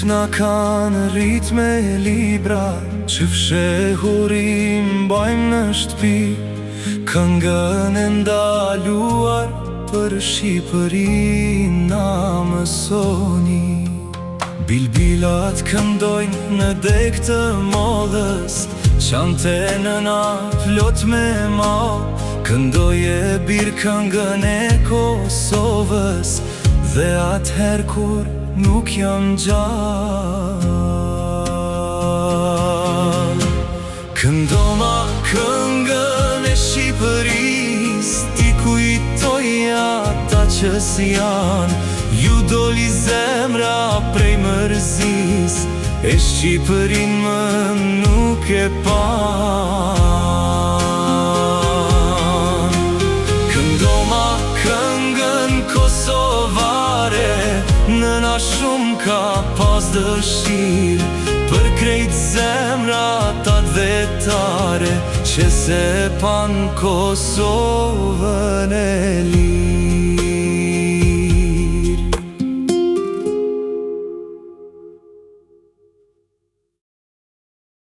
na kanë ritme e libra, që fshehurim bajmë në shtëpi. Këngën e ndaluar për Shqipërinë na mësoni. Bilbilat këndojnë në deg të modës, qante nëna plot me mall. Këndoje birë këngën e Kosovës, dhe atëherë kur nuk jam gjallë. Këndoma këngën e Shqipërisë, ti kujtoj ata që si janë. Ju doli zemra prej mërzis, e Shqipërinë më nuk e pan. Këndoma këngën kosovare, nëna shumë ka pas dëshirë, për krejt zemra ta dhetare, që se pan Kosovën e